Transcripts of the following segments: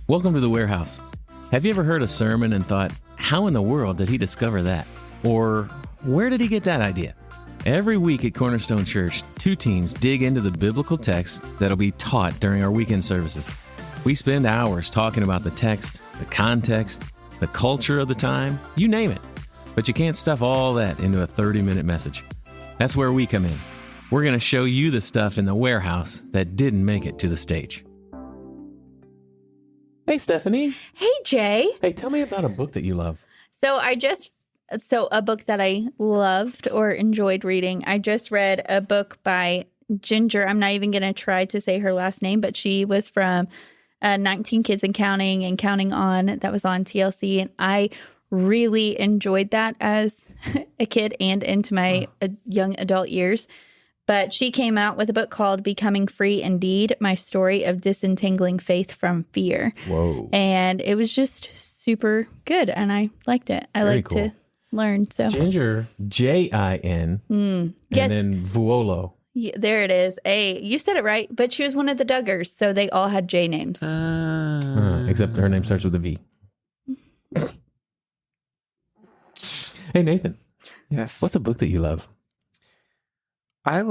Welcome to The Warehouse. Have you ever heard a sermon and thought, how in the world did he discover that? Or where did he get that idea? Every week at Cornerstone Church, two teams dig into the biblical text that'll be taught during our weekend services. We spend hours talking about the text, the context, the culture of the time, you name it. But you can't stuff all that into a 30-minute message. That's where we come in. We're going to show you the stuff in the warehouse that didn't make it to the stage. Hey, Stephanie. Hey, Jay. Hey, tell me about a book that you love. So a book that I loved or enjoyed reading. I just read a book by Ginger. I'm not even going to try to say her last name, but she was from 19 Kids and Counting On. That was on TLC. And I really enjoyed that as a kid and into my young adult years. But she came out with a book called Becoming Free Indeed, My Story of Disentangling Faith from Fear. Whoa. And it was just super good, and I liked it. I like to learn. So Ginger, Jin, and yes. then Vuolo. Yeah, there it is. You said it right, but she was one of the Duggars, so they all had J names. Except her name starts with a V. Hey, Nathan. Yes. What's a book that you love? My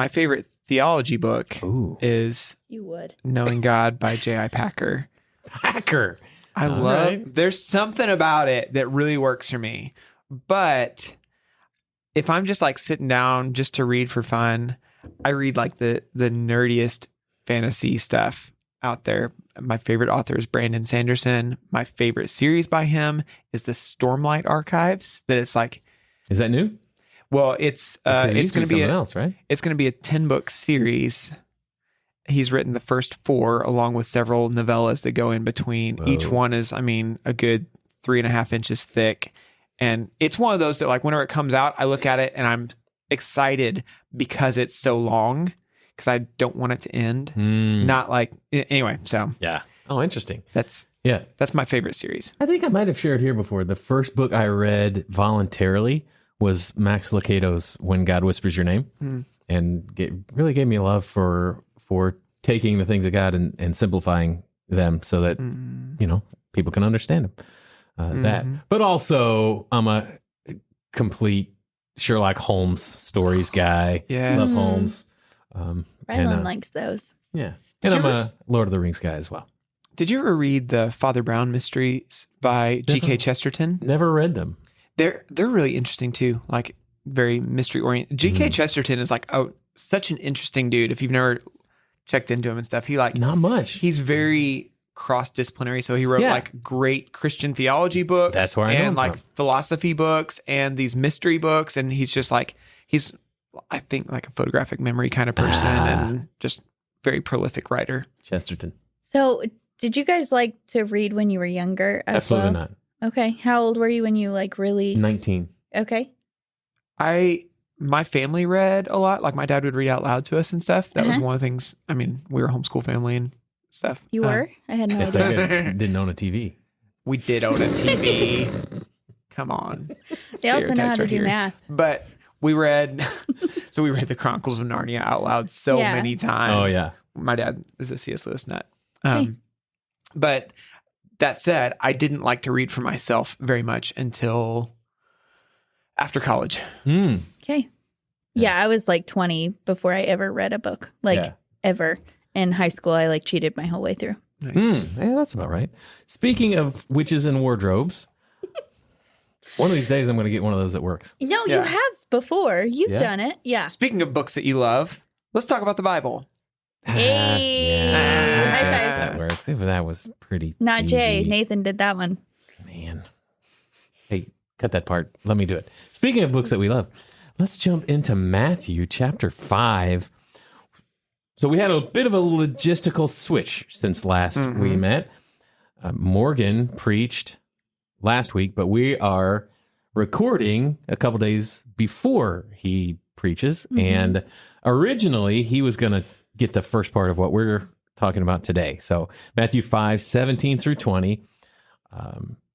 favorite theology book is You would. Knowing God by J.I. Packer. Packer. There's something about it that really works for me. But if I'm just like sitting down just to read for fun, I read like the nerdiest fantasy stuff out there. My favorite author is Brandon Sanderson. My favorite series by him is the Stormlight Archives. Is that new? Well, it's going to be else, right? It's going to be a 10-book series. He's written the first 4 along with several novellas that go in between. Whoa. Each one is, a good 3.5 inches thick. And it's one of those that like whenever it comes out, I look at it and I'm excited because it's so long because I don't want it to end. Not like, anyway, so. Yeah. Oh, interesting. That's my favorite series. I think I might have shared here before. The first book I read voluntarily was Max Lucado's When God Whispers Your Name, and really gave me a love for taking the things of God and simplifying them so that people can understand them. That, but also I'm a complete Sherlock Holmes stories guy. Yes. Love Holmes. Rylan likes those. Yeah, and I'm a Lord of the Rings guy as well. Did you ever read the Father Brown Mysteries by G.K. Chesterton? Never read them. They're really interesting too, like very mystery oriented. G.K. Chesterton is like such an interesting dude. If you've never checked into him and stuff, not much. He's very cross-disciplinary. So he wrote like great Christian theology books. That's where I know him like from. Philosophy books and these mystery books. And he's just like I think like a photographic memory kind of person and just very prolific writer. Chesterton. So did you guys like to read when you were younger as Absolutely well? not. Okay. How old were you when you like really? 19. Okay. My family read a lot. Like my dad would read out loud to us and stuff. That was one of the things. We were a homeschool family and stuff. You were? I had no So you idea. guys didn't own a TV. We did own a TV. Come on. They also know how to do math. But we read the Chronicles of Narnia out loud so many times. Oh yeah. My dad is a C.S. Lewis nut. Okay. But that said, I didn't like to read for myself very much until after college. Okay. Yeah, I was like 20 before I ever read a book, ever. In high school, I cheated my whole way through. Nice. Yeah, that's about right. Speaking of witches and wardrobes, one of these days I'm going to get one of those that works. No, you have before. You've done it. Yeah. Speaking of books that you love, let's talk about the Bible. Hey. High five. That works. That was pretty Not easy. Jay. Nathan did that one. Man. Hey, cut that part. Let me do it. Speaking of books that we love, let's jump into Matthew chapter 5. So we had a bit of a logistical switch since last we met. Morgan preached last week, but we are recording a couple days before he preaches. And originally he was going to get the first part of what we're talking about today. So Matthew 5, 17 through 20.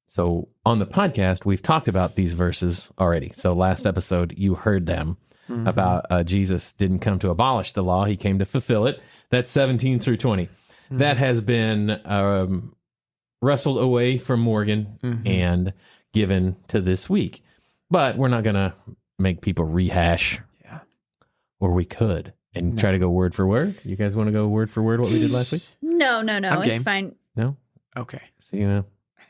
So on the podcast, we've talked about these verses already. So last episode, you heard them about Jesus didn't come to abolish the law. He came to fulfill it. That's 17 through 20. that has been wrestled away from Morgan and given to this week. But we're not going to make people rehash. Yeah. Or we could and try to go word for word. You guys want to go word for word what we did last week? No, I'm it's game. fine. No? Okay. So, two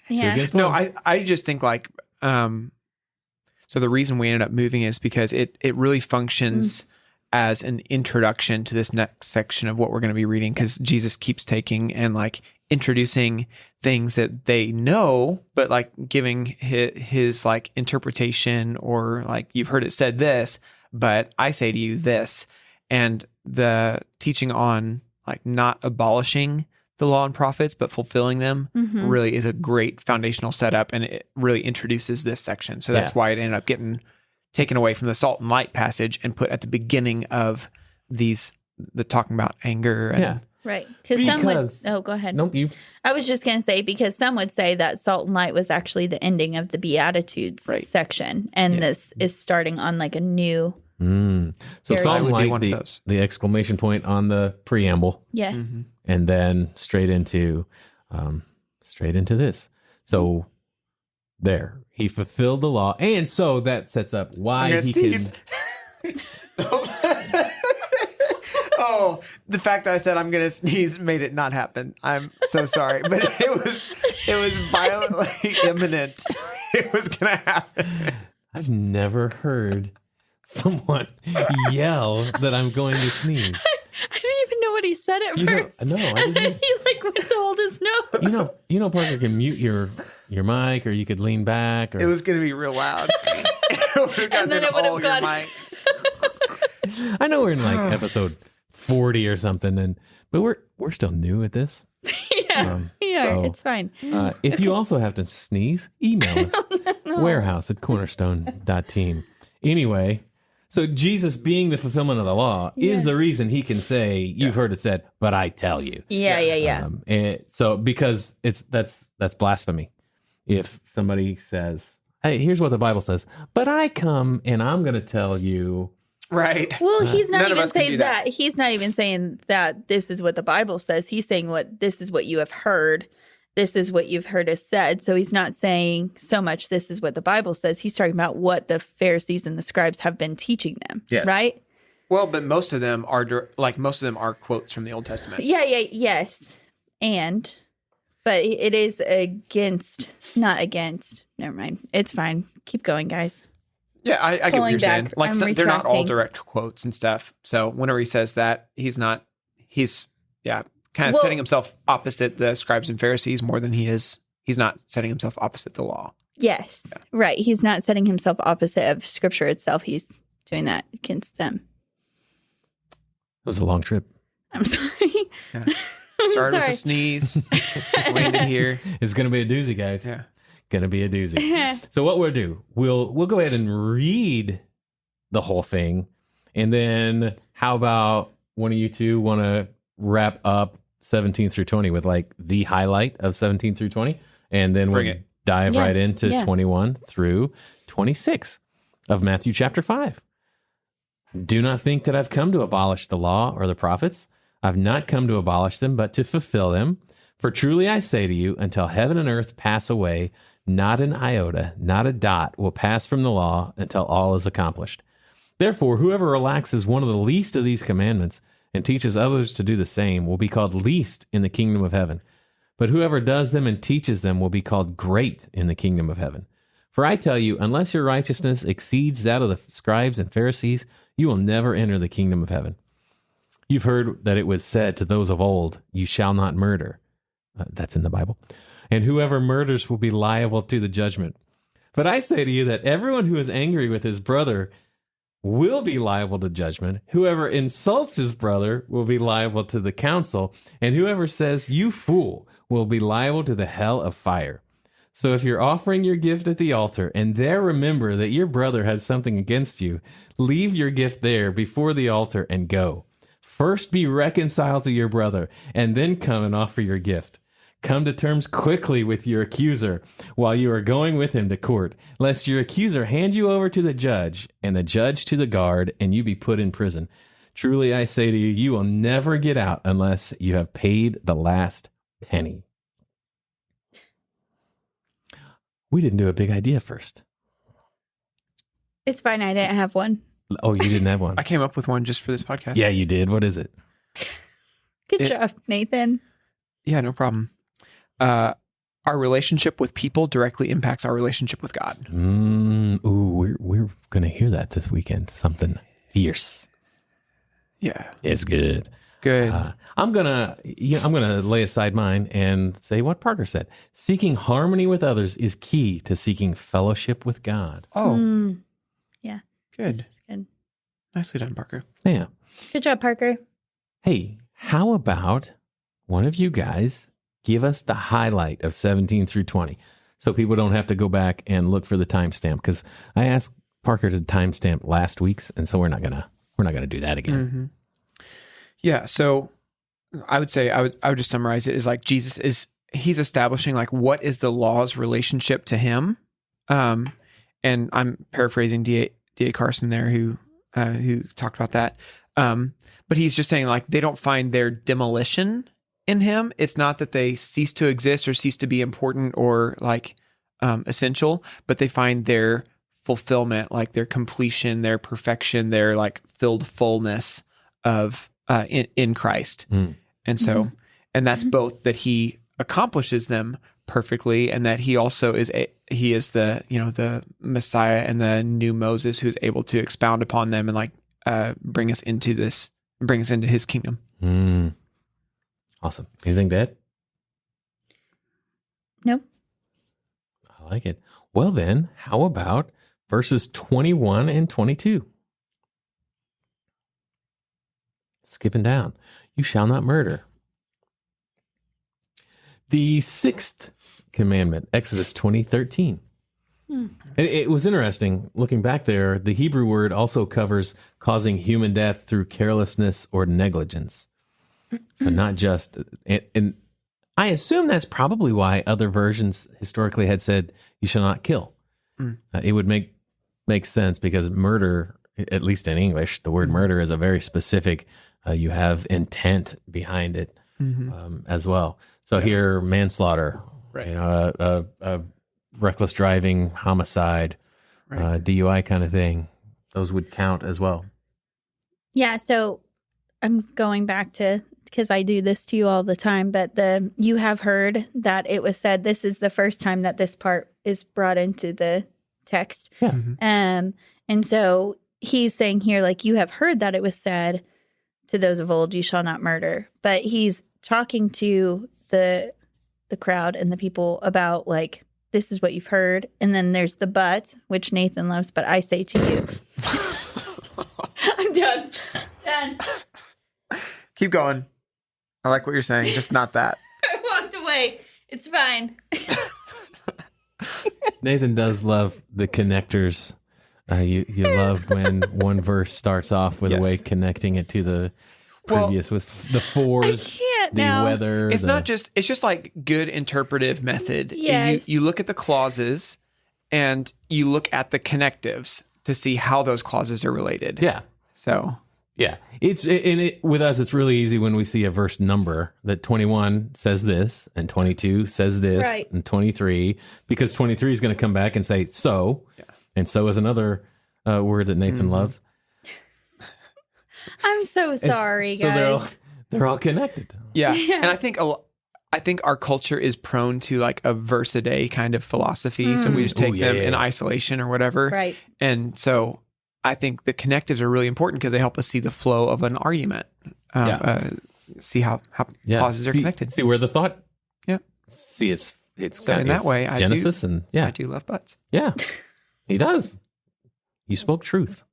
Yeah. against No, one. I just think like, so the reason we ended up moving is because it really functions as an introduction to this next section of what we're going to be reading, because Jesus keeps taking and like introducing things that they know, but like giving his like interpretation, or like, you've heard it said this, but I say to you this. And the teaching on like not abolishing the law and prophets, but fulfilling them really is a great foundational setup, and it really introduces this section. So that's why it ended up getting taken away from the salt and light passage and put at the beginning of the talking about anger. And, Right. Because some would. Oh, go ahead. Nope, you. I was just going to say, because some would say that salt and light was actually the ending of the Beatitudes section. And this is starting on like a new. So salt and would be light, one of those. the exclamation point on the preamble. Yes. And then straight into this. So there, he fulfilled the law, and so that sets up why he can. Oh, the fact that I said I'm gonna sneeze made it not happen. I'm so sorry, but it was violently imminent. It was gonna happen. I've never heard someone yell that I'm going to sneeze. I didn't even know what he said at first. No, I And didn't. then he like went to hold his nose. Parker can mute your mic, or you could lean back. Or It was gonna be real loud. It would have gotten then in it would have all your gone- mics. I know we're in like episode 40 or something, but we're still new at this. Yeah. So, It's fine. if you also have to sneeze, email us warehouse@cornerstone.team. Anyway, so Jesus, being the fulfillment of the law, is the reason he can say, "You've heard it said, but I tell you." Yeah. And so because that's blasphemy. If somebody says, "Hey, here's what the Bible says," but I come and I'm going to tell you. Right. Well, he's not None of even us can do saying that. He's not even saying that this is what the Bible says. He's saying this is what you have heard. This is what you've heard us said. So he's not saying so much this is what the Bible says. He's talking about what the Pharisees and the scribes have been teaching them. Yes. Right? Well, but most of them are quotes from the Old Testament. Yes. But it is not against. Never mind. It's fine. Keep going, guys. Yeah, I get what Pulling you're saying. back. Like, I'm they're not all retracting. direct quotes and stuff. So whenever he says that, he's kind of setting himself opposite the scribes and Pharisees more than he's not setting himself opposite the law. Yes. Right. He's not setting himself opposite of Scripture itself. He's doing that against them. It was a long trip. I'm sorry. Yeah. I'm Started with sorry. a sneeze, landed here. It's going to be a doozy, guys. Yeah. Going to be a doozy. So what we'll do, we'll go ahead and read the whole thing, and then how about one of you two want to wrap up 17 through 20 with like the highlight of 17 through 20, and then Bring we'll it. dive Yeah. right into Yeah. 21 through 26 of Matthew chapter 5. Do not think that I've come to abolish the law or the prophets. I've not come to abolish them, but to fulfill them. For truly I say to you, until heaven and earth pass away, not an iota, not a dot will pass from the law until all is accomplished. Therefore, whoever relaxes one of the least of these commandments and teaches others to do the same will be called least in the kingdom of heaven. But whoever does them and teaches them will be called great in the kingdom of heaven. For I tell you, unless your righteousness exceeds that of the scribes and Pharisees, you will never enter the kingdom of heaven. You've heard that it was said to those of old, you shall not murder. That's in the Bible. And whoever murders will be liable to the judgment. But I say to you that everyone who is angry with his brother will be liable to judgment. Whoever insults his brother will be liable to the council. And whoever says, you fool, will be liable to the hell of fire. So if you're offering your gift at the altar and there remember that your brother has something against you, leave your gift there before the altar and go. First be reconciled to your brother and then come and offer your gift. Come to terms quickly with your accuser while you are going with him to court, lest your accuser hand you over to the judge and the judge to the guard and you be put in prison. Truly, I say to you, you will never get out unless you have paid the last penny. We didn't do a big idea first. It's fine. I didn't have one. Oh, you didn't have one? I came up with one just for this podcast. Yeah, you did. What is it? Good job, Nathan. Yeah, no problem. Our relationship with people directly impacts our relationship with God. We're gonna hear that this weekend. Something fierce. Yeah, It's good. good. I'm gonna lay aside mine and say what Parker said. Seeking harmony with others is key to seeking fellowship with God. Oh, Yeah. good. That's good. Nicely done, Parker. Yeah. Good job, Parker. Hey, how about one of you guys give us the highlight of 17 through 20 so people don't have to go back and look for the timestamp? Because I asked Parker to timestamp last week's, and so we're not gonna do that again. Mm-hmm. Yeah, so I would say I would just summarize it as like he's establishing like what is the law's relationship to him, and I'm paraphrasing D.A. Carson there who talked about that, but he's just saying like they don't find their demolition in him. It's not that they cease to exist or cease to be important or like essential, but they find their fulfillment, like their completion, their perfection, their like filled fullness of in Christ. And so, and that's both that he accomplishes them perfectly, and that he also is the the Messiah and the new Moses who's able to expound upon them and like bring us into his kingdom. Awesome. Anything to add? Nope. I like it. Well then, how about verses 21 and 22? Skipping down. You shall not murder. The sixth commandment, Exodus 20:13. It was interesting looking back there. The Hebrew word also covers causing human death through carelessness or negligence. So not just, and I assume that's probably why other versions historically had said you shall not kill. It would make sense because murder, at least in English, the word murder is a very specific. You have intent behind it as well. So here, manslaughter, Right. a reckless driving, homicide, Right. DUI kind of thing. Those would count as well. Yeah, so I'm going back to, because I do this to you all the time, but you have heard that it was said, this is the first time that this part is brought into the text. Yeah. And so he's saying here, like, you have heard that it was said to those of old, you shall not murder. But he's talking to the crowd and the people about, like, this is what you've heard. And then there's the but, which Nathan loves, but I say to you. I'm done. Done. Keep going. I like what you're saying, just not that. I walked away. It's fine. Nathan does love the connectors. You love when one verse starts off with a way connecting it to the previous with the fours, the weather. It's just like good interpretive method. Yes. You look at the clauses and you look at the connectives to see how those clauses are related. Yeah. So Yeah. With us, it's really easy when we see a verse number that 21 says this and 22 says this Right. and 23, because 23 is going to come back and say so. Yeah. And so is another word that Nathan loves. I'm so sorry, So guys. they're all connected. yeah. And I think our culture is prone to like a verse a day kind of philosophy. So we just take them in isolation or whatever. Right. And so I think the connectives are really important because they help us see the flow of an argument. See how clauses are connected. See where the thought. Yeah. See, it's So in that way, I Genesis and I do love butts. Yeah, he does. You spoke truth.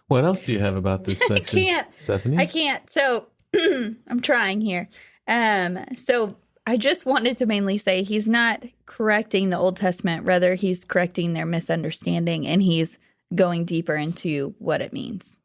What else do you have about this section, Stephanie? I can't. So I'm trying here. So I just wanted to mainly say he's not correcting the Old Testament. Rather, he's correcting their misunderstanding, and he's going deeper into what it means.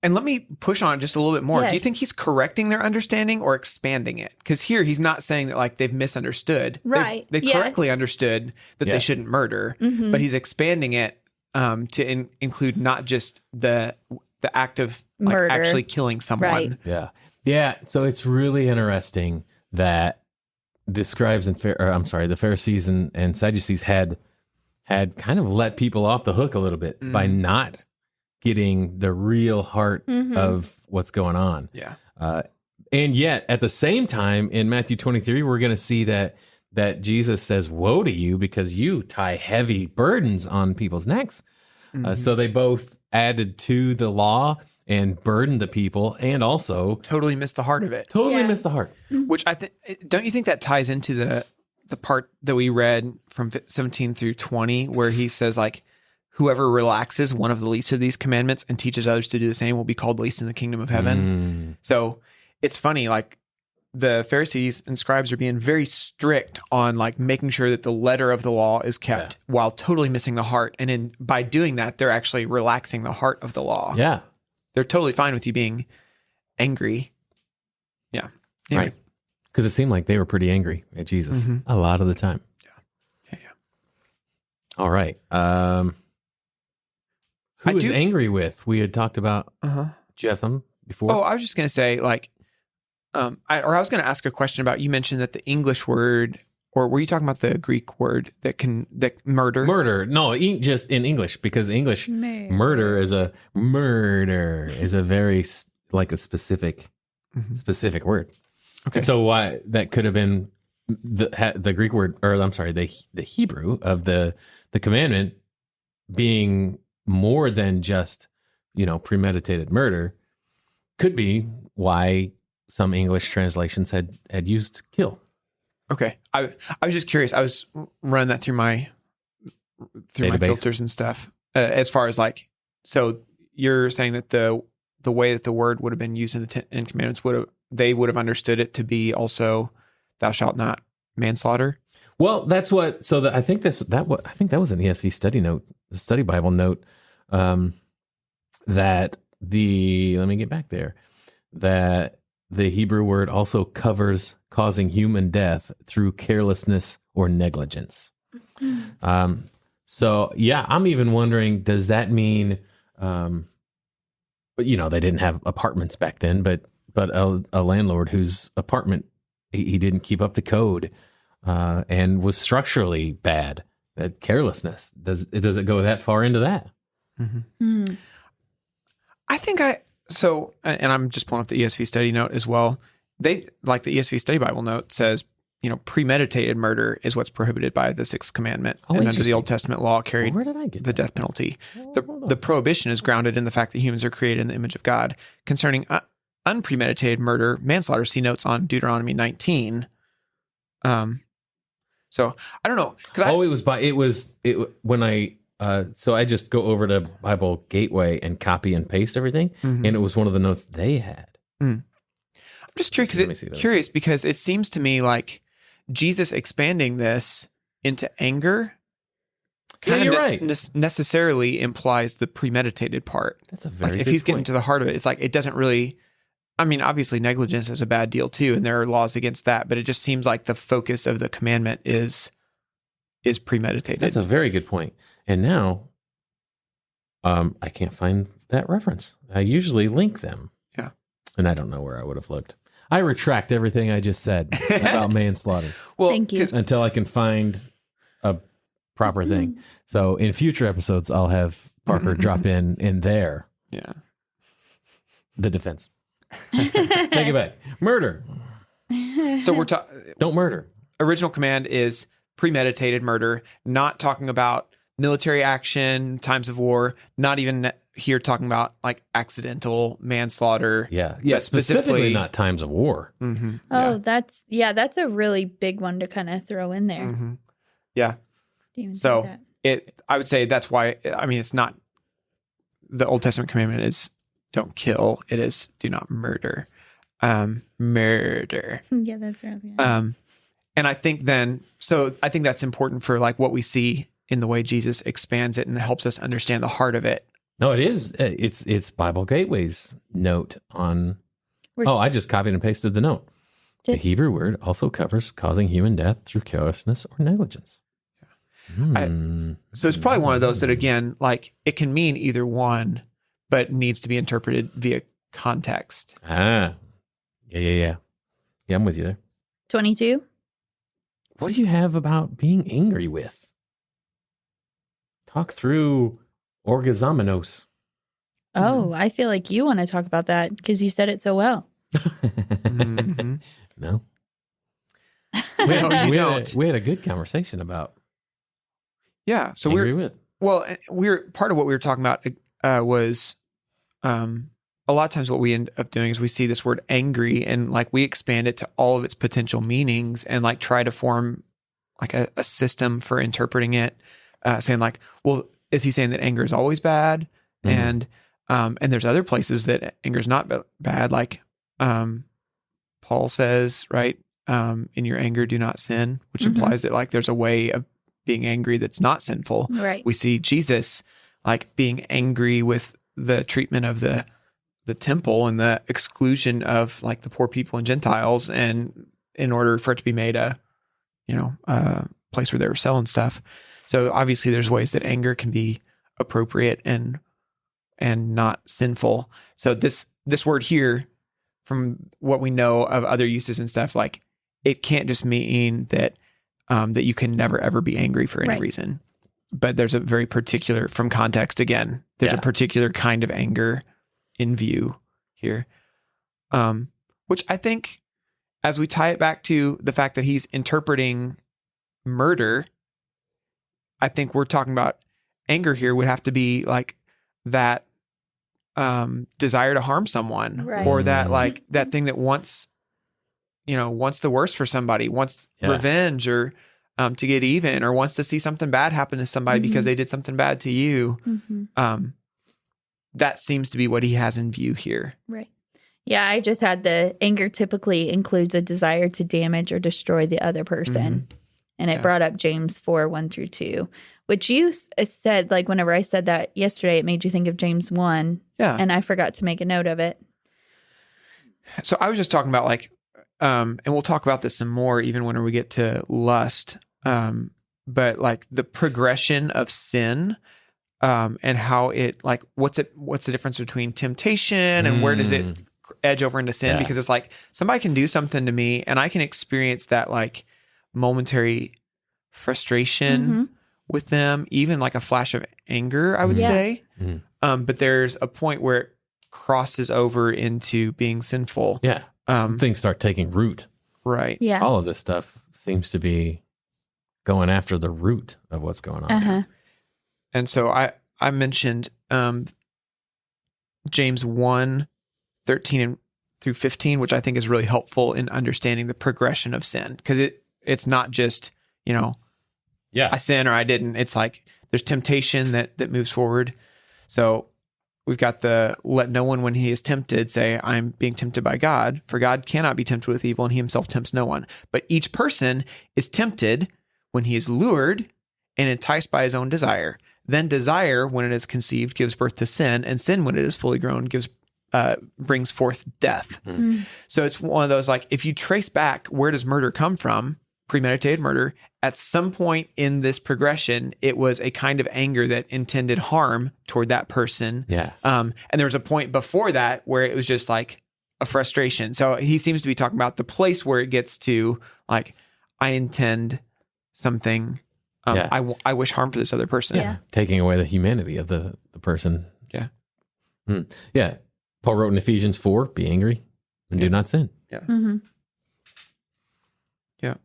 And let me push on it just a little bit more. Yes. Do you think he's correcting their understanding or expanding it? Because here he's not saying that like they've misunderstood. Right. They Yes. correctly understood that they shouldn't murder, but he's expanding it to include not just the the act of like Murder. actually killing someone. Right. Yeah. Yeah. So it's really interesting that the scribes and the Pharisees and Sadducees had kind of let people off the hook a little bit by not getting the real heart of what's going on. Yeah. And yet at the same time in Matthew 23, we're going to see that Jesus says, woe to you because you tie heavy burdens on people's necks. So they both added to the law and burdened the people and also Totally missed the heart of it. totally Yeah. missed the heart. Which I think, don't you think that ties into the part that we read from 17 through 20, where he says like, whoever relaxes one of the least of these commandments and teaches others to do the same will be called least in the kingdom of heaven. So it's funny, like the Pharisees and scribes are being very strict on like making sure that the letter of the law is kept while totally missing the heart. And by doing that, they're actually relaxing the heart of the law. Yeah. They're totally fine with you being angry. Yeah. Anyway. Right. Because it seemed like they were pretty angry at Jesus a lot of the time. Yeah. All right. Who is angry with? We had talked about. Uh-huh. Did you have something before? Oh, I was just going to say, like, I was going to ask a question about, you mentioned that the English word, or were you talking about the Greek word that murder? Murder. No, just in English, because English murder is a very like a specific word. Okay. And so why that could have been the Greek word, or I'm sorry, the Hebrew of the commandment being more than just, premeditated murder, could be why some English translations had used kill. Okay. I was just curious. I was running that through my Database. filters and stuff. As far as like, so you're saying that the way that the word would have been used in the Ten Commandments they would have understood it to be also, thou shalt not manslaughter. Well, that's what. So I think that was an ESV study Bible note. That let me get back there. That the Hebrew word also covers causing human death through carelessness or negligence. So yeah, I'm even wondering, does that mean, but they didn't have apartments back then, but a landlord whose apartment, he didn't keep up the code, and was structurally bad, that carelessness, does it go that far into that? I think and I'm just pulling up the ESV study note as well. They, like the ESV study Bible note says, premeditated murder is what's prohibited by the sixth commandment. And under the Old Testament law carried Where did I get the death penalty. The prohibition is grounded in the fact that humans are created in the image of God. Concerning unpremeditated murder, manslaughter, see notes on Deuteronomy 19. So I don't know. So I just go over to Bible Gateway and copy and paste everything. And it was one of the notes they had. I'm just curious because it seems to me like Jesus expanding this into anger kind of necessarily implies the premeditated part. That's a very like if good he's getting point. to the heart of it, it's like it doesn't really. I mean, obviously negligence is a bad deal too, and there are laws against that. But it just seems like the focus of the commandment is premeditated. That's a very good point. And now, I can't find that reference. I usually link them. Yeah. And I don't know where I would have looked. I retract everything I just said about manslaughter. Well, Thank you. Until I can find a proper thing. So in future episodes, I'll have Parker drop in there. Yeah. The defense. Take it back. Murder. So we're talking. Don't murder. Original command is premeditated murder, not talking about military action, times of war, not even here talking about like accidental manslaughter. Yeah. But Specifically not times of war. Mm-hmm. Oh, that's a really big one to kind of throw in there. Mm-hmm. Yeah. To even say So that. I would say that's why, I mean, it's not, the Old Testament commandment is don't kill. It is do not murder. Murder. Yeah, that's right. And I think I think that's important for like what we see in the way Jesus expands it and helps us understand the heart of it. No, it is. It's Bible Gateway's note on. I just copied and pasted the note. The Hebrew word also covers causing human death through carelessness or negligence. So it's probably one of those that, again, like it can mean either one, but needs to be interpreted via context. Yeah. Yeah, I'm with you there. 22. What do you have about being angry with? Talk through orgazamenos. Oh, I feel like you want to talk about that because you said it so well. Mhm. No. No, you we don't. we had a good conversation about Yeah. So angry with. we're part of what we were talking about was a lot of times what we end up doing is we see this word angry and like we expand it to all of its potential meanings and like try to form like a system for interpreting it, saying like, well, is he saying that anger is always bad? Mhm. And there's other places that anger is not bad, like Paul says, right? In your anger, do not sin, which Mhm. implies that like there's a way of being angry that's not sinful. Right. We see Jesus like being angry with the treatment of the temple and the exclusion of like the poor people and Gentiles, and in order for it to be made a place where they were selling stuff. So obviously there's ways that anger can be appropriate and not sinful. So this word here, from what we know of other uses and stuff, like it can't just mean that that you can never ever be angry for any Right. reason. But there's a very particular, from context again, there's Yeah. a particular kind of anger in view here. Which I think, as we tie it back to the fact that he's interpreting murder, I think we're talking about anger here would have to be like that desire to harm someone, Right. or that like that thing that wants the worst for somebody, wants Yeah. revenge, or to get even, or wants to see something bad happen to somebody because they did something bad to you. Mm-hmm. That seems to be what he has in view here. Right. Yeah, I just had the anger typically includes a desire to damage or destroy the other person. And it Yeah. brought up James 4:1-2, which you said, like, whenever I said that yesterday, it made you think of James 1. Yeah. And I forgot to make a note of it. So I was just talking about like, and we'll talk about this some more even when we get to lust. But like the progression of sin, and how it like, what's the difference between temptation and where does it edge over into sin? Yeah. Because it's like somebody can do something to me and I can experience that like momentary frustration Mm-hmm. with them, even like a flash of anger, I would Yeah. say. Mhm. But there's a point where it crosses over into being sinful. Yeah. Things start taking root. Right. Yeah. All of this stuff seems to be going after the root of what's going on. Uh-huh. And so I mentioned James 1:13-15, which I think is really helpful in understanding the progression of sin. Because it's not just, Yeah. I sin or I didn't. It's like there's temptation that moves forward. So we've got the let no one when he is tempted say, I'm being tempted by God. For God cannot be tempted with evil, and he himself tempts no one. But each person is tempted when he is lured and enticed by his own desire. Then desire, when it is conceived, gives birth to sin, and sin, when it is fully grown, brings forth death. Mm. So it's one of those, like, if you trace back, where does murder come from? Premeditated murder. At some point in this progression, it was a kind of anger that intended harm toward that person. Yeah. And there was a point before that where it was just like a frustration. So he seems to be talking about the place where it gets to like, I intend something. Yeah. I wish harm for this other person. Yeah. Taking away the humanity of the person. Yeah. Yeah. Paul wrote in Ephesians 4, be angry and do not sin. Mm-hmm. Yeah.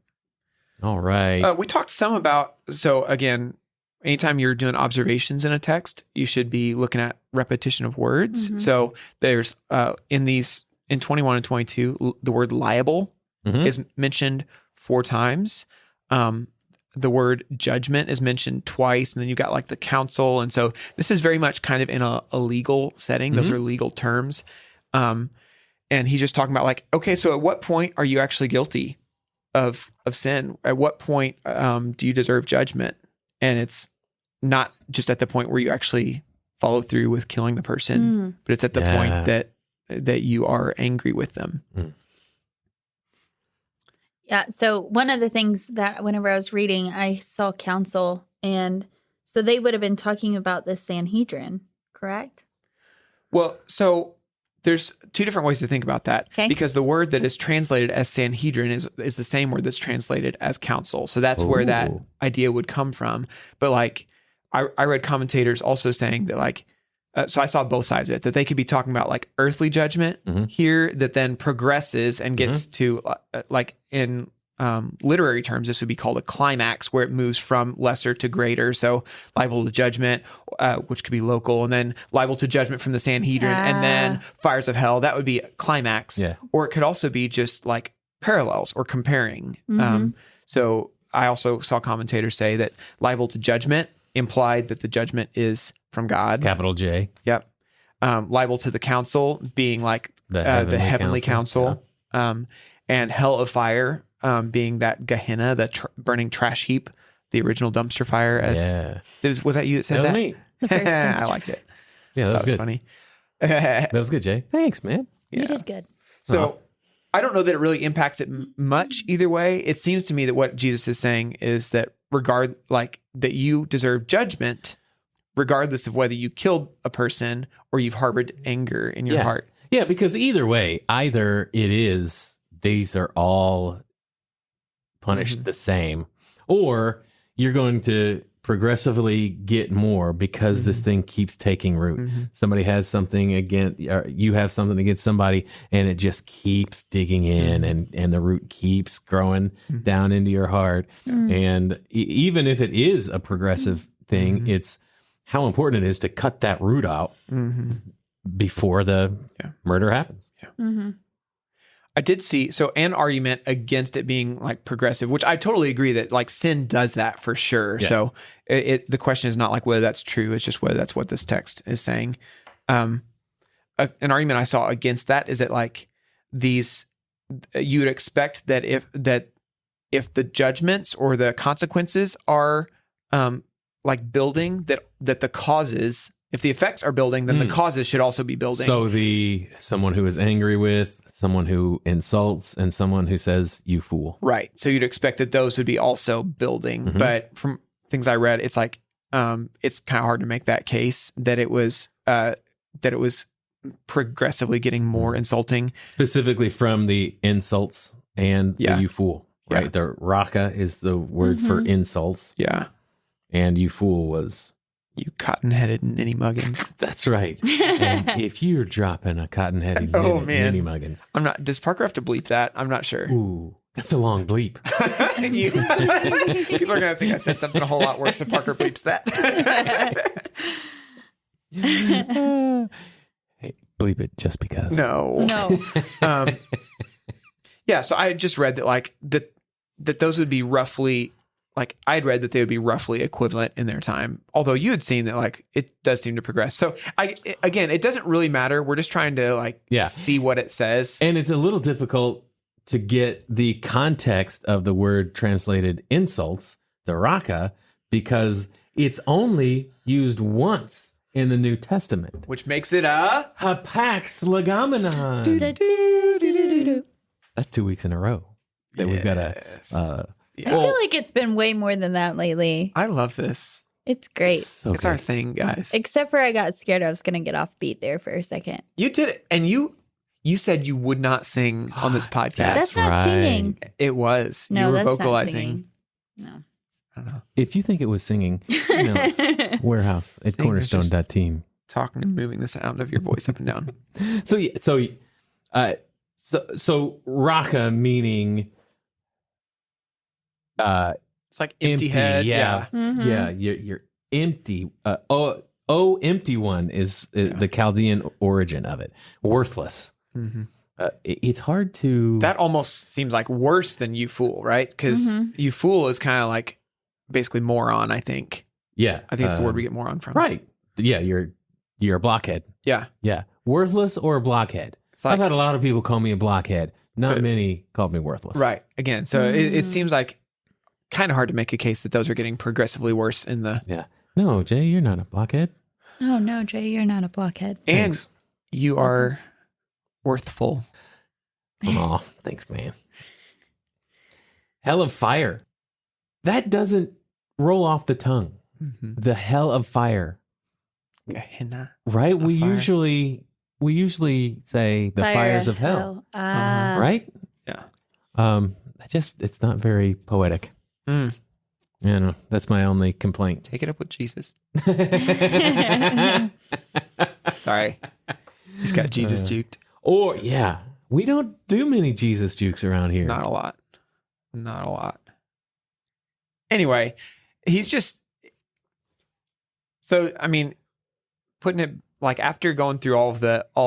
All right. We talked some about, so again, anytime you're doing observations in a text, you should be looking at repetition of words. Mhm. So there's in 21 and 22, the word liable Mhm. is mentioned 4 times. The word judgment is mentioned twice, and then you've got like the council. And so this is very much kind of in a legal setting. Those are legal terms. And he's just talking about like, okay, so at what point are you actually guilty of sin? At what point do you deserve judgment? And it's not just at the point where you actually follow through with killing the person, but it's at the point that you are angry with them. Yeah. So one of the things that whenever I was reading, I saw council, and so they would have been talking about the Sanhedrin, correct? Well, so there's two different ways to think about that. Okay. Because the word that is translated as Sanhedrin is the same word that's translated as council. So that's where that Ooh. idea would come from. But like, I read commentators also saying that like, so I saw both sides of it, that they could be talking about like earthly judgment Mhm. here that then progresses and gets to like in literary terms, this would be called a climax, where it moves from lesser to greater. So liable to judgment, which could be local, and then liable to judgment from the Sanhedrin, and then fires of hell. That would be a climax. Yeah. Or it could also be just like parallels or comparing. So I also saw commentators say that liable to judgment implied that the judgment is from God. Capital J. Yep. Liable to the council being like The the heavenly heavenly council, council. And hell of fire being that Gehenna, the burning trash heap, the original dumpster fire. Yeah. Was that you that said That was that? me. The first I dumpster. liked it. Yeah, that was good. funny. That was good, Jay. Thanks, man. You did good. So I don't know that it really impacts it much either way. It seems to me that what Jesus is saying is that that you deserve judgment regardless of whether you killed a person or you've harbored anger in your heart. Yeah, because either way, either these are all punished the same, or you're going to progressively get more because this thing keeps taking root. Somebody has something against, or you have something against somebody, and it just keeps digging in, and the root keeps growing down into your heart. And even if it is a progressive thing, it's how important it is to cut that root out before the murder happens. I did see an argument against it being like progressive, which I totally agree that like sin does that for sure. Yeah. So the question is not like whether that's true; it's just whether that's what this text is saying. An argument I saw against that is that like you would expect that if the judgments or the consequences are like building, that the causes, if the effects are building, then the causes should also be building. So someone who is angry with, someone who insults, and someone who says, "You fool." Right. So you'd expect that those would be also building. But from things I read, it's like it's kind of hard to make that case that it was progressively getting more insulting. Specifically from the insults and the "you fool." Right. Yeah. The raka is the word for insults, Yeah. and "you fool" was. You cotton-headed ninny muggins. That's right. And if you're dropping a cotton-headed ninny muggins. I'm not. Does Parker have to bleep that? I'm not sure. Ooh, that's a long bleep. People are gonna think I said something a whole lot worse if Parker bleeps that. Hey, bleep it just because. No. No. Yeah. So I just read that like that those would be roughly. Like I'd read that they would be roughly equivalent in their time, although you had seen that like it does seem to progress. So it doesn't really matter. We're just trying to see what it says. And it's a little difficult to get the context of the word translated insults, the raka, because it's only used once in the New Testament. Which makes it a Hapax legomenon. That's 2 weeks in a row that we've got a... I feel like it's been way more than that lately. I love this. It's great. It's our thing, guys. Except for I got scared I was going to get off beat there for a second. You did it. And you said you would not sing on this podcast. That's not singing. It was. No, you were that's vocalizing. not singing. No. I don't know. If you think it was singing, email us, warehouse at Singing is just- cornerstone.team. Talking and moving the sound of your voice up and down. So raka meaning It's like empty head. yeah. Mhm. Yeah, you're empty. Empty one is the Chaldean origin of it. Worthless. Mm-hmm. It's hard to. That almost seems like worse than you fool, right? Because you fool is kind of like basically moron, I think. Yeah, I think it's the word we get moron from. Right. Yeah, you're a blockhead. Yeah. Yeah, worthless or a blockhead. It's like, I've had a lot of people call me a blockhead. Not But- many called me worthless. right. Again, so it seems like kind of hard to make a case that those are getting progressively worse in the. Yeah. No, Jay, you're not a blockhead. Oh, no, Jay, you're not a blockhead. And Thanks. you are worthful. Aw, thanks, man. Hell of fire. That doesn't roll off the tongue. Mm-hmm. The hell of fire. Gehenna. right? We fire. usually say the fires of hell, Ah. right? Yeah. It's not very poetic. Mm. You know, that's my only complaint. Take it up with Jesus. Sorry. He's got Jesus juked. Or yeah, we don't do many Jesus jukes around here. Not a lot. Not a lot. Anyway, he's just so I mean, putting it like after going through all of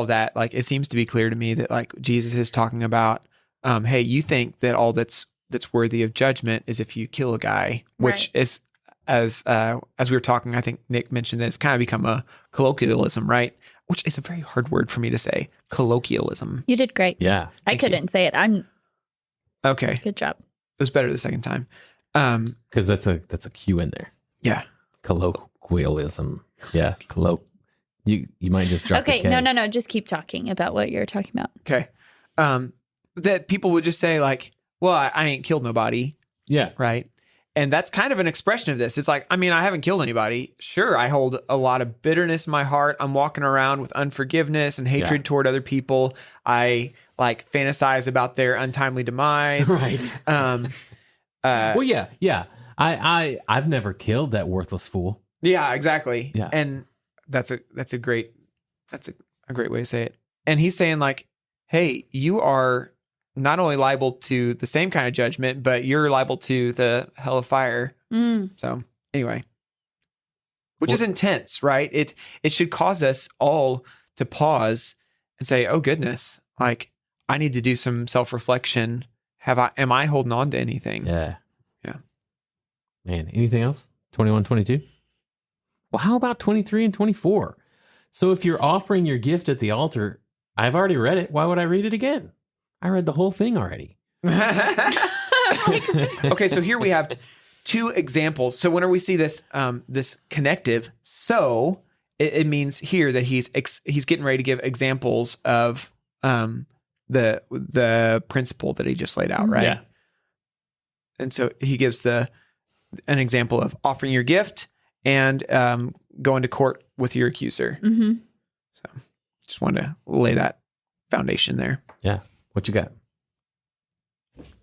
that, like it seems to be clear to me that like Jesus is talking about, hey, you think that all that's worthy of judgment is if you kill a guy, which is as we were talking, I think Nick mentioned that it's kind of become a colloquialism, right? Which is a very hard word for me to say. Colloquialism. You did great. Yeah. I couldn't say it. Okay. Good job. It was better the second time. Because that's a Q in there. Yeah. Colloquialism. Yeah. You might just drop Okay. the K. No. Just keep talking about what you're talking about. Okay. That people would just say like, well, I ain't killed nobody. Yeah. Right. And that's kind of an expression of this. It's like, I mean, I haven't killed anybody. Sure, I hold a lot of bitterness in my heart. I'm walking around with unforgiveness and hatred toward other people. I like fantasize about their untimely demise. Right. Well, yeah. I've never killed that worthless fool. Yeah, exactly. Yeah. And that's a great way to say it. And he's saying like, hey, you are not only liable to the same kind of judgment, but you're liable to the hell of fire. So anyway, which is intense, right? It should cause us all to pause and say, oh goodness, like I need to do some self-reflection. Am I holding on to anything? Yeah. Yeah. Man, anything else? 21, 22? Well, how about 23 and 24? So if you're offering your gift at the altar, I've already read it. Why would I read it again? I read the whole thing already. Okay, so here we have two examples. So whenever we see this this connective, so it means here that he's getting ready to give examples of the principle that he just laid out, right? Yeah. And so he gives an example of offering your gift and going to court with your accuser. Mm-hmm. So just wanted to lay that foundation there. Yeah. What you got?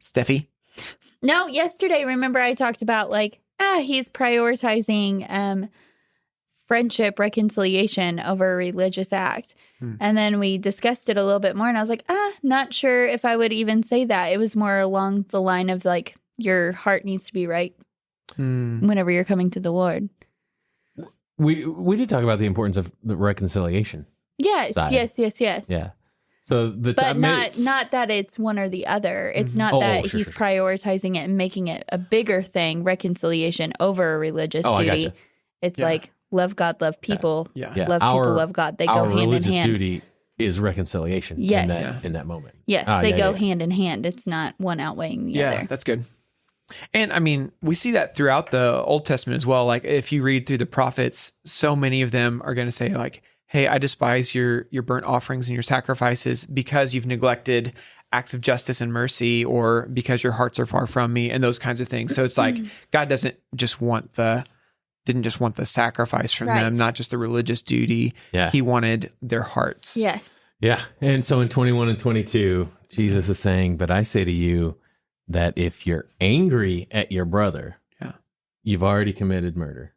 Steffi? No, yesterday, remember I talked about like, he's prioritizing friendship, reconciliation over a religious act. And then we discussed it a little bit more and I was like, not sure if I would even say that. It was more along the line of like, your heart needs to be right whenever you're coming to the Lord. We did talk about the importance of the reconciliation. Yes, side. yes. Yeah. So But not that it's one or the other. It's not that he's prioritizing it and making it a bigger thing, reconciliation over a religious duty. I gotcha. It's like love God, love people. Yeah. Love people, love God. They go our hand in religious hand. duty is reconciliation Yes. in that moment. Yes, they go hand in hand. It's not one outweighing the other. Yeah, that's good. And I mean, we see that throughout the Old Testament as well. Like if you read through the prophets, so many of them are going to say like, hey, I despise your burnt offerings and your sacrifices because you've neglected acts of justice and mercy, or because your hearts are far from me, and those kinds of things. So it's like God didn't just want the sacrifice from them, not just the religious duty. Yeah. He wanted their hearts. Yes. Yeah. And so in 21 and 22, Jesus is saying, but I say to you that if you're angry at your brother, you've already committed murder.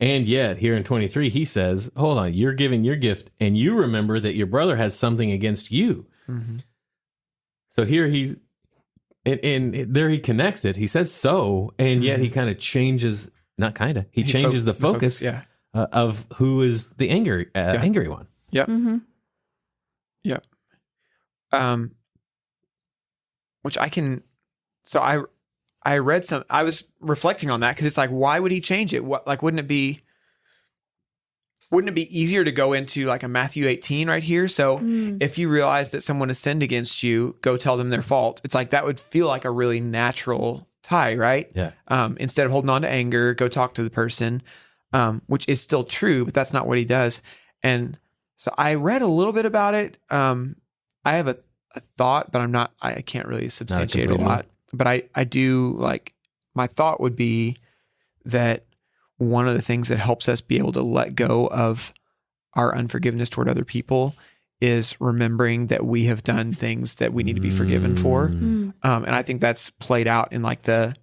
And yet here in 23, he says, hold on, you're giving your gift and you remember that your brother has something against you. So here and there he connects it. He says so, and yet he kind of changes, not kind of, he changes the focus of who is the angry one. Yep. Yep. Which I read I was reflecting on that because it's like, why would he change it? What, like, wouldn't it be easier to go into like a Matthew 18 right here? So if you realize that someone has sinned against you, go tell them their fault. It's like, that would feel like a really natural tie, right? Yeah. Instead of holding on to anger, go talk to the person, which is still true, but that's not what he does. And so I read a little bit about it. I have a thought, but I can't really substantiate a lot. But I do, like, my thought would be that one of the things that helps us be able to let go of our unforgiveness toward other people is remembering that we have done things that we need to be forgiven for. Mm. And I think that's played out in like the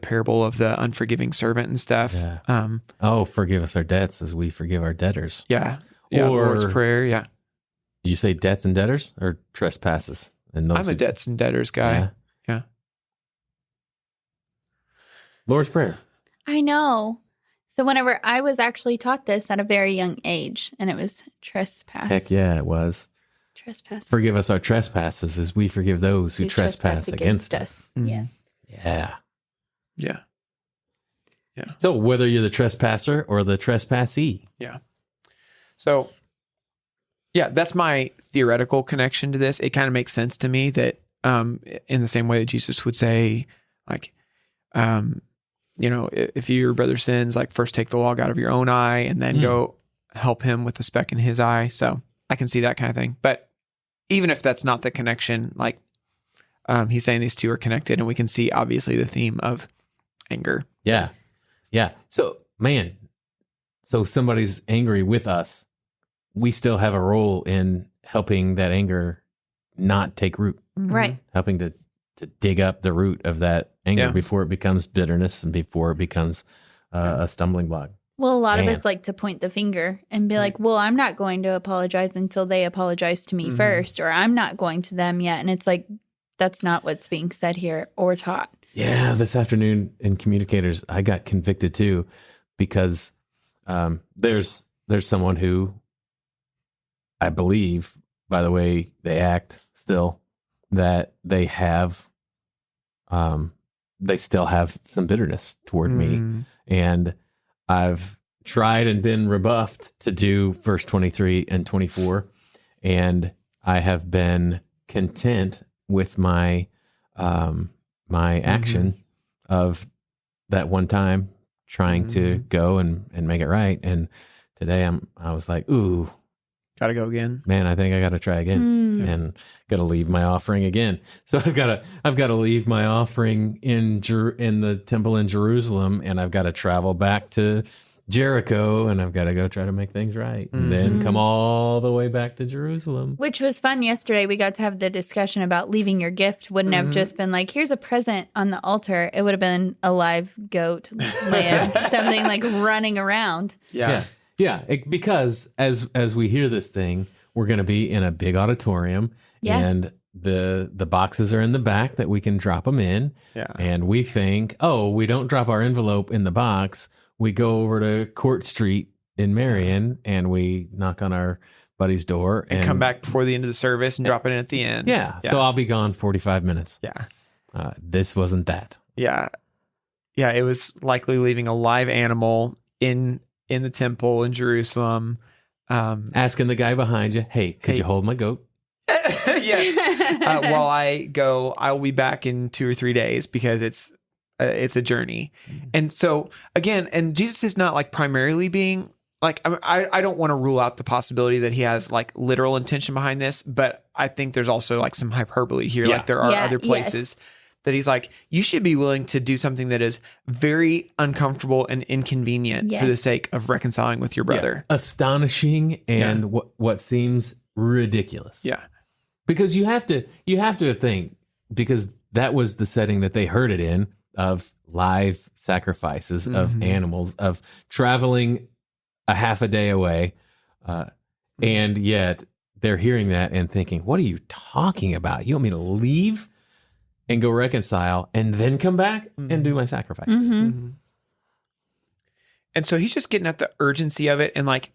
parable of the unforgiving servant and stuff. Yeah. Forgive us our debts as we forgive our debtors. Yeah. Yeah. Or- Lord's Prayer. Yeah. You say debts and debtors or trespasses? And those I'm a debts and debtors guy. Yeah. Lord's Prayer. I know. So whenever I was actually taught this at a very young age, and it was trespass. Heck yeah, it was. Trespass. Forgive us our trespasses as we forgive those who trespass against us. Mhm. Yeah. Yeah. Yeah. So whether you're the trespasser or the trespassee. So, yeah, that's my theoretical connection to this. It kind of makes sense to me that in the same way that Jesus would say, like, if your brother sins, like first take the log out of your own eye and then go help him with the speck in his eye. So I can see that kind of thing. But even if that's not the connection, like he's saying these two are connected, and we can see obviously the theme of anger. Yeah. Yeah. So, man, so somebody's angry with us. We still have a role in helping that anger not take root, Right. helping to dig up the root of that anger Yeah. before it becomes bitterness and before it becomes a stumbling block. Well, a lot Man. of us like to point the finger and be like, well, I'm not going to apologize until they apologize to me Mhm. first, or I'm not going to them yet. And it's like, that's not what's being said here or taught. Yeah, this afternoon in Communicators, I got convicted too because there's someone who I believe, by the way they act still, that they still have some bitterness toward me. Mm. And I've tried and been rebuffed to do verse 23 and 24. And I have been content with my action of that one time trying to go and make it right. And today I was like, ooh, Gotta go again. man, I think I got to try again and got to leave my offering again. So I've got to leave my offering in the temple in Jerusalem, and I've got to travel back to Jericho, and I've got to go try to make things right, and then come all the way back to Jerusalem. Which was fun yesterday. We got to have the discussion about leaving your gift. Wouldn't have just been like, here's a present on the altar. It would have been a live goat, lamb, something like running around. Yeah. Because as we hear this thing, we're going to be in a big auditorium, Yeah. and the boxes are in the back that we can drop them in. Yeah. And we think, we don't drop our envelope in the box. We go over to Court Street in Marion and we knock on our buddy's door And come back before the end of the service and drop it in at the end. Yeah. So I'll be gone 45 minutes. Yeah. This wasn't that. Yeah. Yeah. It was likely leaving a live animal in the temple in Jerusalem. Asking the guy behind you, hey, could you hold my goat? Yes. While I go, I will be back in 2 or 3 days because it's a journey. And so again, and Jesus is not like primarily being like, I don't want to rule out the possibility that he has like literal intention behind this, but I think there's also like some hyperbole here. Yeah. Like there are Yeah, other places that he's like, you should be willing to do something that is very uncomfortable and inconvenient Yes. for the sake of reconciling with your brother. Astonishing and what seems ridiculous. Yeah. Because you have to think, because that was the setting that they heard it in, of live sacrifices of animals, of traveling a half a day away. And yet they're hearing that and thinking, what are you talking about? You want me to leave and go reconcile and then come back and do my sacrifice? Mm-hmm. And so he's just getting at the urgency of it and like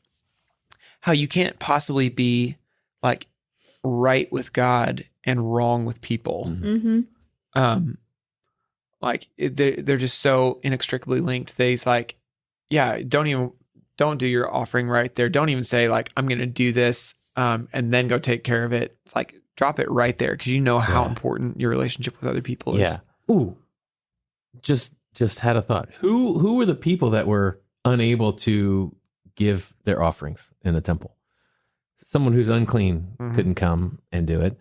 how you can't possibly be like right with God and wrong with people. Mm-hmm. Like they're just so inextricably linked that he's like, yeah, don't do your offering right there. Don't even say like, I'm going to do this and then go take care of it. It's like, drop it right there because you know how important your relationship with other people is. Yeah. Ooh. Just had a thought. Who were the people that were unable to give their offerings in the temple? Someone who's unclean couldn't come and do it.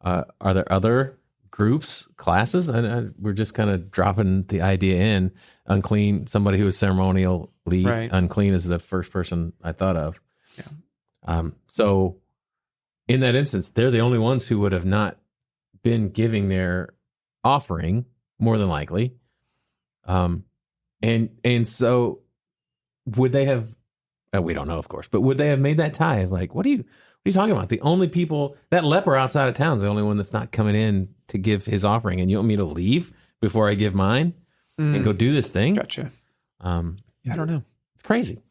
Are there other groups, classes? We're just kind of dropping the idea in. Unclean, somebody who is ceremonial Right. Unclean is the first person I thought of. Yeah. So in that instance, they're the only ones who would have not been giving their offering, more than likely. And so would they have, we don't know, of course, but would they have made that tithe? Like, what are you talking about? The only people, that leper outside of town is the only one that's not coming in to give his offering. And you want me to leave before I give mine and go do this thing? Gotcha. I don't know. It's crazy.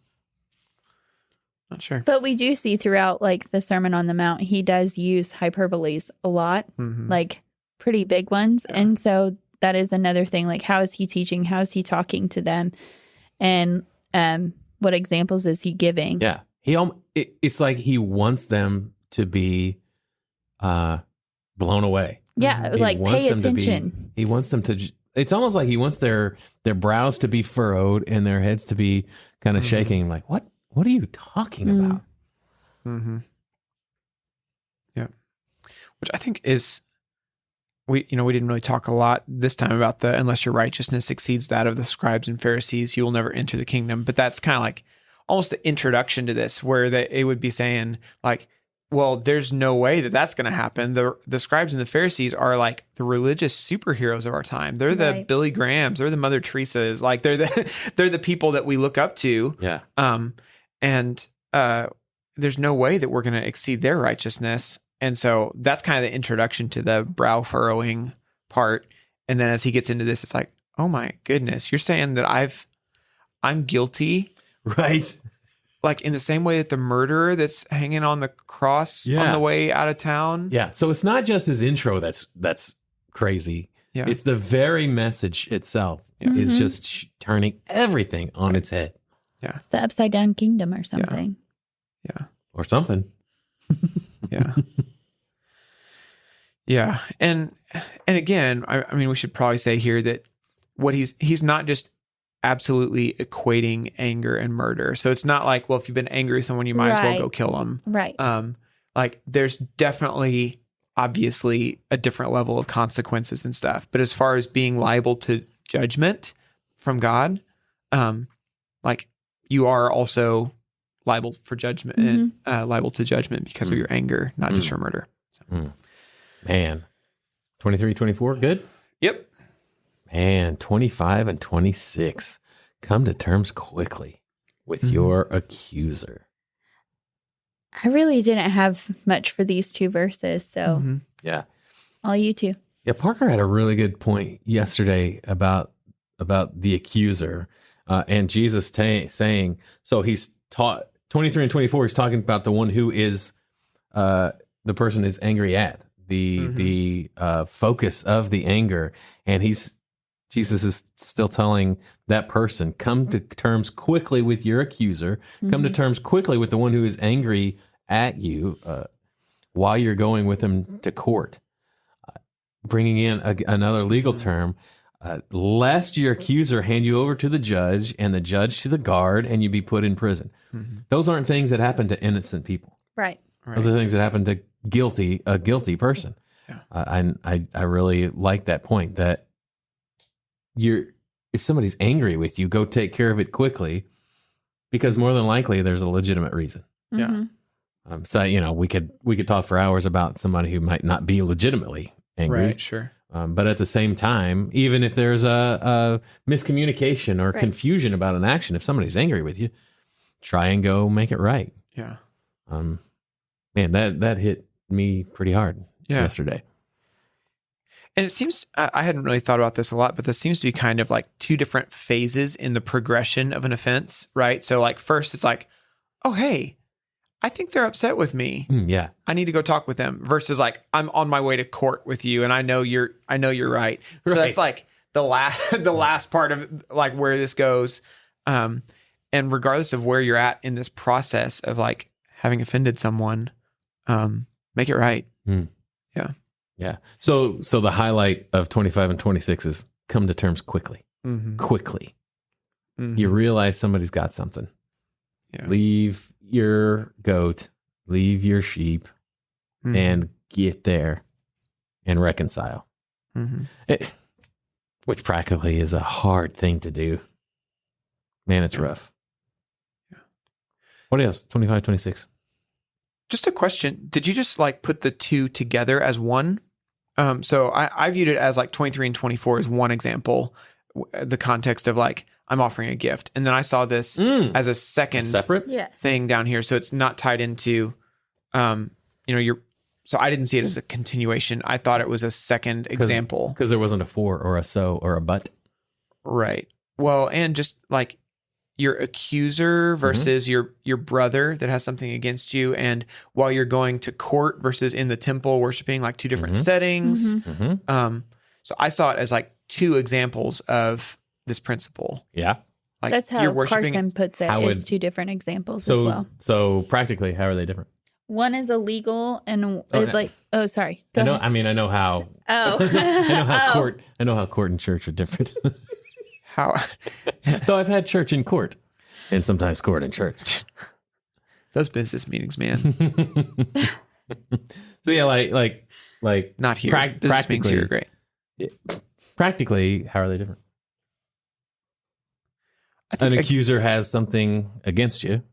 Not sure. But we do see throughout like the Sermon on the Mount, he does use hyperboles a lot, like pretty big ones. Yeah. And so that is another thing. Like, how is he teaching? How is he talking to them? And what examples is he giving? Yeah. It's like he wants them to be blown away. Yeah, He like wants pay them to be- attention. he wants them to, it's almost like he wants their brows to be furrowed and their heads to be kind of shaking. Like, what are you talking about? Mm-hmm. Yeah. Which I think is, we didn't really talk a lot this time about the, unless your righteousness exceeds that of the scribes and Pharisees, you will never enter the kingdom. But that's kind of like almost the introduction to this, where it would be saying like, well, there's no way that that's going to happen. The scribes and the Pharisees are like the religious superheroes of our time. They're the Right. Billy Grahams, they're the Mother Teresas, like they're the people that we look up to. Yeah. And there's no way that we're going to exceed their righteousness. And so that's kind of the introduction to the brow furrowing part. And then as he gets into this, it's like, oh my goodness, you're saying that I'm guilty, Right. like in the same way that the murderer that's hanging on the cross Yeah. on the way out of town. Yeah. So it's not just his intro that's crazy. Yeah. It's the very message itself is just turning everything on its head It's the upside down kingdom or something. Yeah. or something. Yeah. Yeah. And again, I mean, we should probably say here that what he's not just absolutely equating anger and murder. So it's not like, well, if you've been angry with someone, you might as well Right. go kill them. Right. Like there's definitely, obviously, a different level of consequences and stuff. But as far as being liable to judgment from God, like you are also liable for judgment and liable to judgment because of your anger, not just for murder. So. Man. 23, 24, good? Yep. Man, 25 and 26. Come to terms quickly with your accuser. I really didn't have much for these two verses, so Yeah. all you two. Yeah, Parker had a really good point yesterday about the accuser and Jesus saying, so he's taught 23 and 24, he's talking about the one who is the person is angry at, the focus of the anger. And Jesus is still telling that person, come to terms quickly with your accuser, come to terms quickly with the one who is angry at you while you're going with him to court. Bringing in another legal term, lest your accuser hand you over to the judge and the judge to the guard and you be put in prison. Those aren't things that happen to innocent people. Right. Those are things that happen to a guilty person. Yeah. I really like that point that if somebody's angry with you, go take care of it quickly because more than likely there's a legitimate reason. Yeah. So, we could talk for hours about somebody who might not be legitimately angry. Right. Sure. But at the same time, even if there's a miscommunication or confusion about an action, if somebody's angry with you, try and go make it right. Yeah. Man, that hit me pretty hard yesterday. And it seems, I hadn't really thought about this a lot, but this seems to be kind of like two different phases in the progression of an offense, right? So like first it's like, oh, hey, I think they're upset with me. Yeah. I need to go talk with them versus like, I'm on my way to court with you and I know you're right. So that's like the last part of like where this goes. And regardless of where you're at in this process of like having offended someone, make it right. Yeah. Yeah. So the highlight of 25 and 26 is come to terms quickly. Quickly. You realize somebody's got something. Yeah. Leave your goat, leave your sheep, and get there and reconcile. Which practically is a hard thing to do. Man, it's rough. What else? 25, 26. Just a question. Did you just like put the two together as one? So I viewed it as like 23 and 24 as one example, the context of like, I'm offering a gift. And then I saw this as a second Separate? Yeah. thing down here. So it's not tied into, so I didn't see it as a continuation. I thought it was a second example. Because there wasn't a for or a so or a but. Right. Well, and just like your accuser versus your brother that has something against you, and while you're going to court versus in the temple worshiping, like two different settings. Mm-hmm. So I saw it as like two examples of this principle. Yeah. Like That's how you're worshiping. Carson puts it. How Is would- two different examples as So, well. so practically, how are they different? One is illegal and Oh, like. Oh, sorry. Go I know. ahead. I mean, I know how. Oh. I know how Oh. court. I know how court and church are different. How? Though I've had church in court, and sometimes court and church. Those business meetings, man. So yeah, like Not here. Prac- Business meetings here are practically- great. practically, how are they different? I An think, accuser has something against you.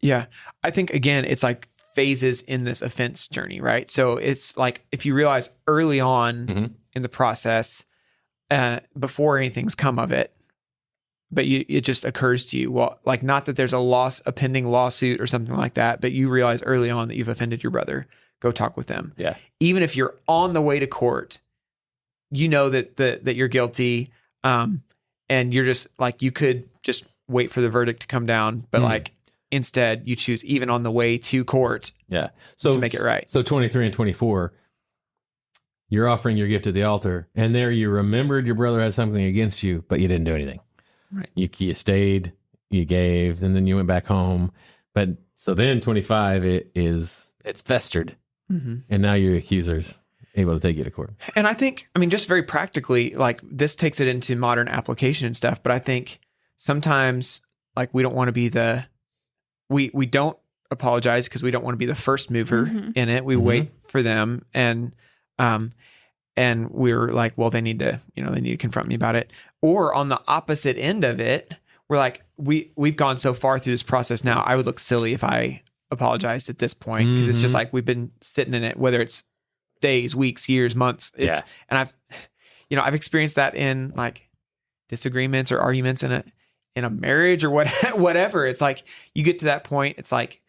yeah. I think, again, it's like phases in this offense journey, right? So it's like if you realize early on Mhm. in the process, before anything's come of it, but it just occurs to you, well, like not that there's a pending lawsuit or something like that, but you realize early on that you've offended your brother, go talk with them. Yeah. Even if you're on the way to court, you know that you're guilty, and you're just like, you could just wait for the verdict to come down, but like instead you choose even on the way to court Yeah. So to make it right. So 23 and 24, you're offering your gift at the altar, and there you remembered your brother had something against you, but you didn't do anything. Right. You stayed, you gave, and then you went back home. But so then 25, it's festered, Mm-hmm. and now your accuser's able to take you to court. And I think, I mean, just very practically, like this takes it into modern application and stuff. But I think sometimes, like, we don't want to be we don't apologize because we don't want to be the first mover in it. We wait for them, and we're like, well, they need to confront me about it. Or on the opposite end of it, we're like, we've gone so far through this process now. I would look silly if I apologized at this point, because it's just like we've been sitting in it, whether it's days, weeks, years, months. And I've experienced that in like disagreements or arguments in a marriage or whatever. It's like you get to that point. It's like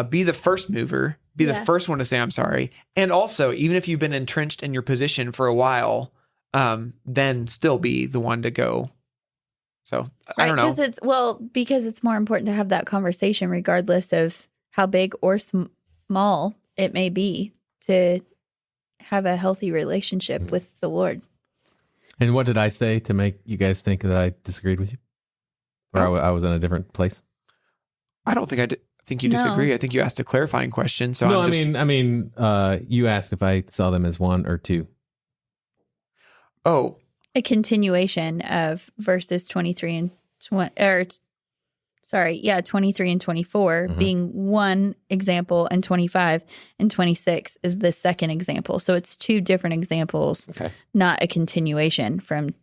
be the first mover, be the first one to say I'm sorry, and also even if you've been entrenched in your position for a while, then still be the one to go. So I don't know. Because it's more important to have that conversation, regardless of how big or small it may be, to have a healthy relationship with the Lord. And what did I say to make you guys think that I disagreed with you? Or I was in a different place? I don't think I think you No. disagree. I think you asked a clarifying question. So No, I'm just, I mean, you asked if I saw them as one or two. oh, A continuation of verses 23 and 23 and 24 being one example, and 25 and 26 is the second example. So it's two different examples, not a continuation from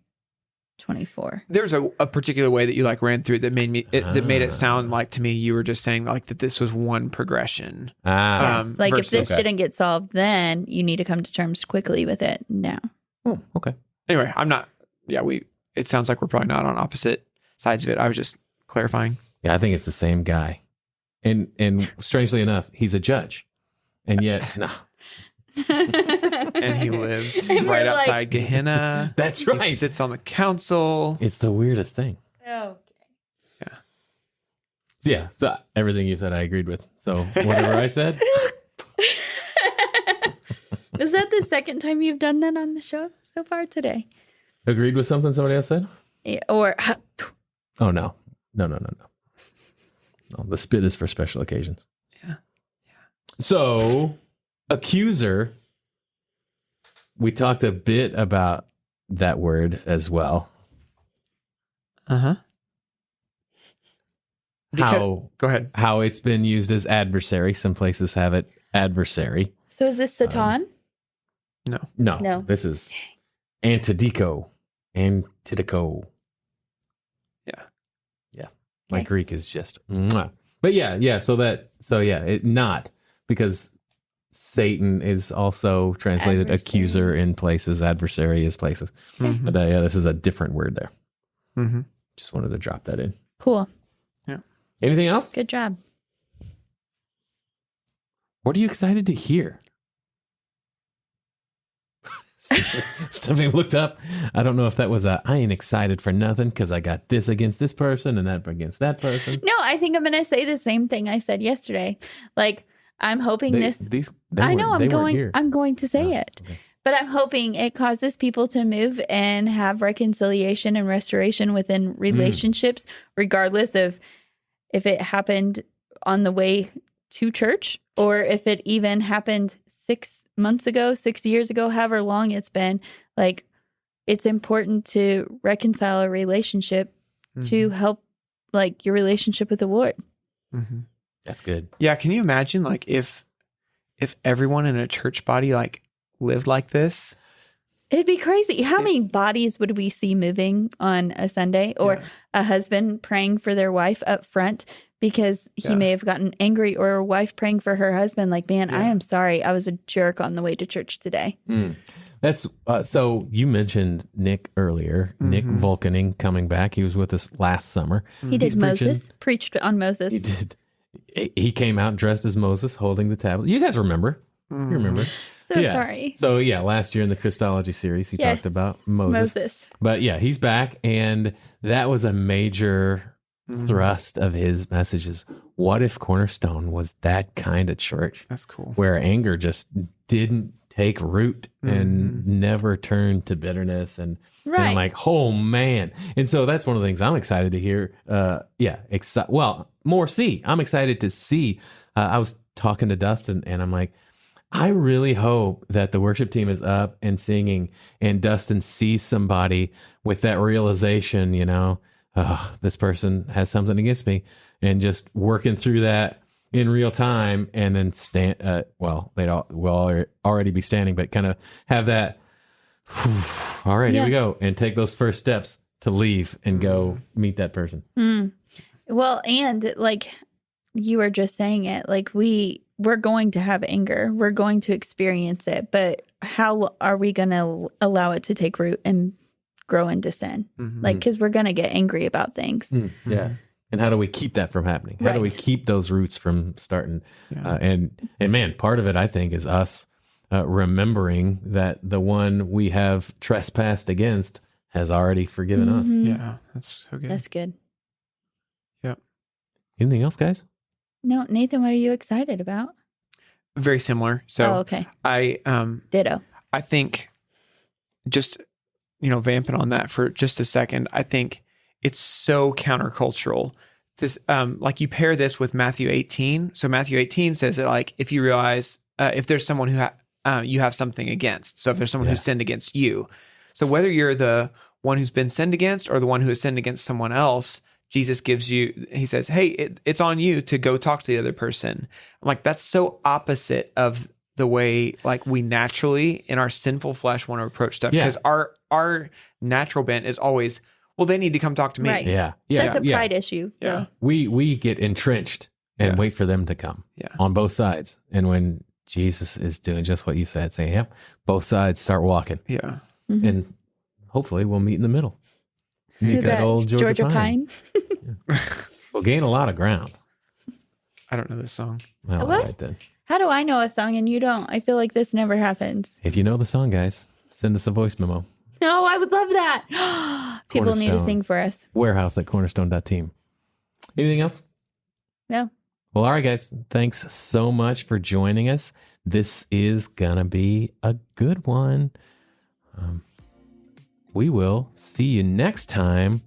24. there's a particular way that you like ran through it that made it sound like to me you were just saying like that this was one progression. Like if this versus- didn't get solved, then you need to come to terms quickly with it now. Oh, okay. Anyway, I'm not. Yeah, it sounds like we're probably not on opposite sides of it. I was just clarifying. Yeah, I think it's the same guy. And strangely enough, he's a judge. And yet, no. And he lives And we're right like- outside Gehenna. That's He right. sits on the council. It's the weirdest thing. Oh. Yeah, so everything you said, I agreed with. So whatever I said, Is that the second time you've done that on the show so far today? agreed with something somebody else said? Yeah, or Oh, no. No. The spit is for special occasions. Yeah. So, accuser, we talked a bit about that word as well. Uh-huh. How Go ahead. how it's been used as adversary. Some places have it adversary. so is this Satan? No. This is Antidico. Yeah. My Okay. Greek is just, mwah. But it not, because Satan is also translated Adversary. accuser in places, adversary is places. Mhm. But this is a different word there. Mhm. Just wanted to drop that in. Cool. Anything else? Good job. What are you excited to hear? Stephanie looked up. I don't know if that was I ain't excited for nothing because I got this against this person and that against that person. No, I think I'm going to say the same thing I said yesterday. Like, I'm hoping They I'm going to say it. Okay. But I'm hoping it causes people to move and have reconciliation and restoration within relationships, regardless of if it happened on the way to church or if it even happened 6 months ago, 6 years ago, however long it's been. Like, it's important to reconcile a relationship to help, like, your relationship with the Lord. Mhm. That's good. Yeah, can you imagine like if everyone in a church body like lived like this? It'd be crazy. How many bodies would we see moving on a Sunday, or Yeah. a husband praying for their wife up front because he Yeah. may have gotten angry, or a wife praying for her husband, like, man, I Yeah. am sorry. I was a jerk on the way to church today. That's so you mentioned Nick earlier. Nick Vulcaning coming back. He was with us last summer. He did He's preached on Moses. He did. He came out dressed as Moses, holding the tablet. You guys remember? You remember? So sorry. So yeah, last year in the Christology series, he Yes. talked about Moses. But yeah, he's back, and that was a major thrust of his messages. What if Cornerstone was that kind of church That's cool. where anger just didn't take root and never turned to bitterness? And I'm Right. like, oh man. And so that's one of the things I'm excited to hear. I'm excited to see. I was talking to Dustin and I'm like, I really hope that the worship team is up and singing and Dustin sees somebody with that realization, this person has something against me, and just working through that in real time, and then will already be standing, but kind of have that, all right, here we go, and take those first steps to leave and go meet that person. Well, and like you were just saying it, like we're going to have anger. We're going to experience it, but how are we going to allow it to take root and grow into sin? Like, because we're going to get angry about things. Yeah. And how do we keep that from happening? How do we Right. keep those roots from starting? Yeah. And man, part of it, I think, is us remembering that the one we have trespassed against has already forgiven us. Yeah, that's so good. That's good. Anything else, guys? No, Nathan, what are you excited about? Very similar. So okay. I Ditto. I think just vamping on that for just a second, I think it's so countercultural. This like you pair this with Matthew 18. So Matthew 18 says that like if you realize if there's someone who you have something against. So if there's someone who's sinned against you. So whether you're the one who's been sinned against or the one who has sinned against someone else, Jesus he says, hey, it's on you to go talk to the other person. I'm like, that's so opposite of the way like we naturally in our sinful flesh want to approach stuff. Yeah. Because our natural bent is always, well, they need to come talk to me. Right. Yeah. That's a pride issue. Yeah. We get entrenched and Yeah. wait for them to come Yeah. on both sides. And when Jesus is doing just what you said, say, yep, both sides start walking. Yeah. And hopefully we'll meet in the middle. Meet Who that that? old Georgia Pine. Pine. We'll gain a lot of ground. I don't know this song. Well, all What? right then. How do I know a song and you don't? I feel like this never happens. If you know the song, guys, send us a voice memo. No, I would love that. People need to Cornerstone. sing for us. Warehouse@cornerstone.team. Anything else? No. Well, all right, guys. Thanks so much for joining us. This is going to be a good one. We will see you next time.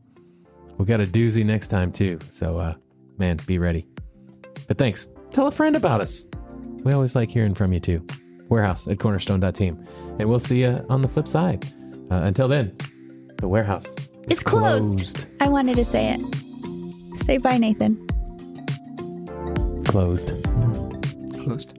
We got a doozy next time, too. So, man, be ready. But thanks. Tell a friend about us. We always like hearing from you, too. Warehouse@cornerstone.team. And we'll see you on the flip side. Until then, the warehouse is It's closed. I wanted to say it. Say bye, Nathan. Closed. Closed.